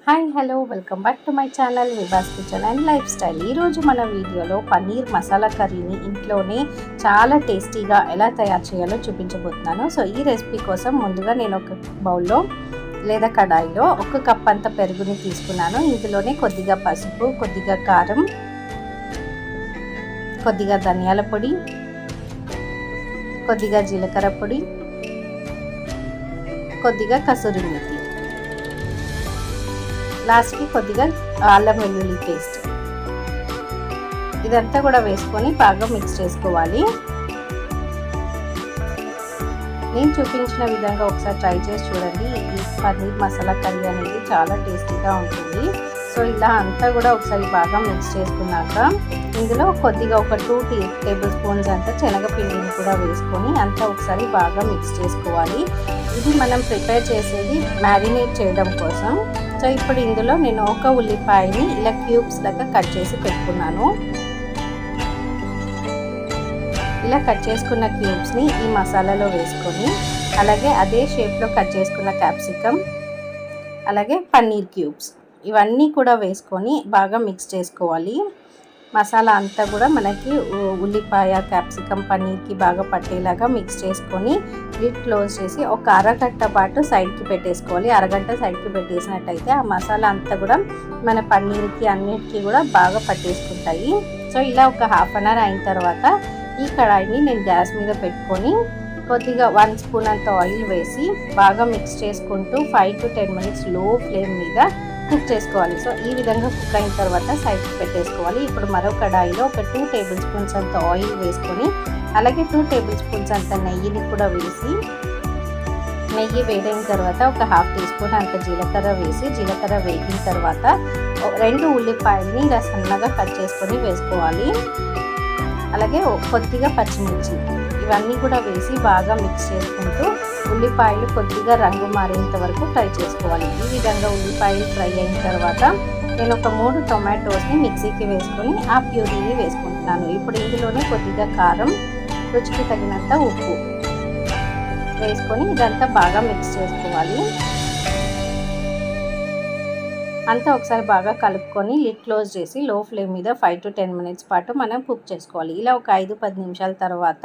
Hi hello welcome back to my channel Vibhas kitchen and life style. ఈరోజు మన వీడియోలో పన్నీర్ మసాలా కర్రీని ఇంట్లోనే చాలా టేస్టీగా ఎలా తయారు చేయాలో చూపించబోతున్నాను. సో ఈ రెసిపీ కోసం ముందుగా నేను ఒక బౌల్లో లేదా కడాయిలో 1 కప్ అంత పెరుగుని తీసుకున్నాను. ఇందులోనే కొద్దిగా పసుపు, కొద్దిగా కారం, కొద్దిగా ధనియాల పొడి, కొద్దిగా జీలకర్ర పొడి, కొద్దిగా కసూరి మేతి, లాస్ట్కి కొద్దిగా అల్లం వెల్లుల్లి పేస్ట్, ఇదంతా కూడా వేసుకొని బాగా మిక్స్ చేసుకోవాలి. నేను చూపించిన విధంగా ఒకసారి ట్రై చేసి చూడండి. ఈ పన్నీర్ మసాలా కర్రీ అనేది చాలా టేస్టీగా ఉంటుంది. సో ఇలా అంతా కూడా ఒకసారి బాగా మిక్స్ చేసుకున్నాక ఇందులో కొద్దిగా ఒక 2 టేబుల్ స్పూన్స్ అంతా శనగపిండిని కూడా వేసుకొని అంతా ఒకసారి బాగా మిక్స్ చేసుకోవాలి. ఇది మనం ప్రిపేర్ చేసేది మ్యారినేట్ చేయడం కోసం. సో ఇప్పుడు ఇందులో నేను 1 ఉల్లిపాయని ఇలా క్యూబ్స్ లాగా కట్ చేసి పెట్టుకున్నాను. ఇలా కట్ చేసుకున్న క్యూబ్స్ని ఈ మసాలాలో వేసుకొని అలాగే అదే షేప్లో కట్ చేసుకున్న క్యాప్సికమ్, అలాగే పన్నీర్ క్యూబ్స్ ఇవన్నీ కూడా వేసుకొని బాగా మిక్స్ చేసుకోవాలి. మసాలా అంతా కూడా మనకి ఉల్లిపాయ, క్యాప్సికమ్, పన్నీర్కి బాగా పట్టేలాగా మిక్స్ చేసుకొని లిడ్ క్లోజ్ చేసి ఒక అరగంట పాటు సైడ్కి పెట్టేసుకోవాలి. అరగంట సైడ్కి పెట్టేసినట్టయితే ఆ మసాలా అంతా కూడా మన పన్నీర్కి అన్నిటికీ కూడా బాగా పట్టేసుకుంటాయి. సో ఇలా ఒక హాఫ్ అన్ అవర్ అయిన తర్వాత ఈ కడాయిని నేను గ్యాస్ మీద పెట్టుకొని కొద్దిగా 1 స్పూన్ అంత ఆయిల్ వేసి బాగా మిక్స్ చేసుకుంటూ 5 to 10 minutes లో ఫ్లేమ్ మీద కుక్ చేసుకోవాలి. సో ఈ విధంగా కుక్ అయిన తర్వాత సైడ్కి పెట్టేసుకోవాలి. ఇప్పుడు మరో కడాయిలో ఒక 2 టేబుల్ స్పూన్స్ అంత ఆయిల్ వేసుకొని అలాగే 2 టేబుల్ స్పూన్స్ అంత నెయ్యిని కూడా వేసి నెయ్యి వేడైన తర్వాత ఒక 1/2 టీ స్పూన్ అంత జీలకర్ర వేసి జీలకర్ర వేగిన తర్వాత 2 ఉల్లిపాయలని ఇలా సన్నగా కట్ చేసుకొని వేసుకోవాలి. అలాగే కొద్దిగా పచ్చిమిర్చి ఇవన్నీ కూడా వేసి బాగా మిక్స్ చేసుకుంటూ ఉల్లిపాయలు కొద్దిగా రంగు మారేంత వరకు ఫ్రై చేసుకోవాలి. ఈ విధంగా ఉల్లిపాయలు ఫ్రై అయిన తర్వాత నేను ఒక 3 టొమాటోస్ని మిక్సీకి వేసుకొని ఆ ప్యూరీని వేసుకుంటున్నాను. ఇప్పుడు ఇందులోనే కొద్దిగా కారం, రుచికి తగినంత ఉప్పు వేసుకొని ఇదంతా బాగా మిక్స్ చేసుకోవాలి. అంతా ఒకసారి బాగా కలుపుకొని లిడ్ క్లోజ్ చేసి లో ఫ్లేమ్ మీద 5 to 10 minutes పాటు మనం కుక్ చేసుకోవాలి. ఇలా ఒక 5-10 నిమిషాల తర్వాత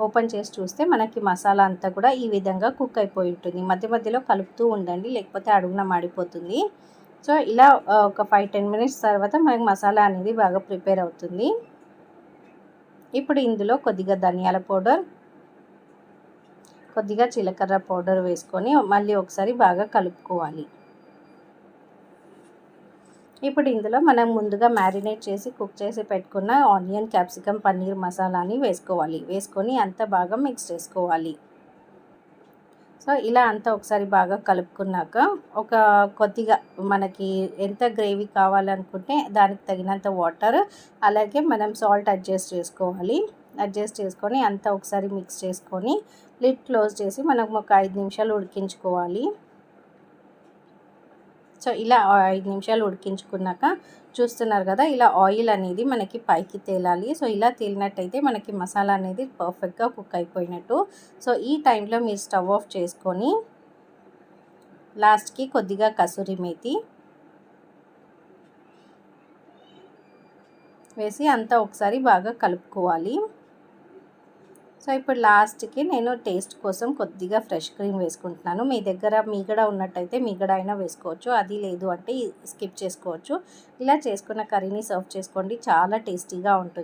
ఓపెన్ చేసి చూస్తే మనకి మసాలా అంతా కూడా ఈ విధంగా కుక్ అయిపోయి ఉంటుంది. మధ్య మధ్యలో కలుపుతూ ఉండండి, లేకపోతే అడుగున మాడిపోతుంది. సో ఇలా ఒక 5-10 minutes తర్వాత మనకి మసాలా అనేది బాగా ప్రిపేర్ అవుతుంది. ఇప్పుడు ఇందులో కొద్దిగా ధనియాల పౌడర్, కొద్దిగా జీలకర్ర పౌడర్ వేసుకొని మళ్ళీ ఒకసారి బాగా కలుపుకోవాలి. ఇప్పుడు ఇందులో మనం ముందుగా మ్యారినేట్ చేసి కుక్ చేసి పెట్టుకున్న ఆనియన్, క్యాప్సికమ్, పన్నీర్ మసాలాని వేసుకోవాలి. వేసుకొని అంతా బాగా మిక్స్ చేసుకోవాలి. సో ఇలా అంతా ఒకసారి బాగా కలుపుకున్నాక ఒక కొద్దిగా మనకి ఎంత గ్రేవీ కావాలనుకుంటే దానికి తగినంత వాటర్, అలాగే మనం సాల్ట్ అడ్జస్ట్ చేసుకోవాలి. అడ్జస్ట్ చేసుకొని అంతా ఒకసారి మిక్స్ చేసుకొని లిడ్ క్లోజ్ చేసి మనం ఒక 5 నిమిషాలు ఉడికించుకోవాలి. సో ఇలా 5 నిమిషాలు ఉడికించుకున్నాక చూస్తున్నారు కదా, ఇలా ఆయిల్ అనేది మనకి పైకి తేలాలి. సో ఇలా తేలినట్టయితే మనకి మసాలా అనేది పర్ఫెక్ట్గా కుక్ అయిపోయినట్టు. సో ఈ టైంలో మీరు స్టవ్ ఆఫ్ చేసుకొని లాస్ట్కి కొద్దిగా కసూరి మేతి వేసి అంతా ఒకసారి బాగా కలుపుకోవాలి. సో ఇప్పుడు లాస్ట్కి నేను టేస్ట్ కోసం కొద్దిగా ఫ్రెష్ క్రీమ్ వేసుకుంటున్నాను. మీ దగ్గర మీగడ ఉన్నట్టయితే మీగడ అయినా వేసుకోవచ్చు, అది లేదు అంటే స్కిప్ చేసుకోవచ్చు. ఇలా చేసుకున్న కర్రీని సర్వ్ చేసుకోండి, చాలా టేస్టీగా ఉంటుంది.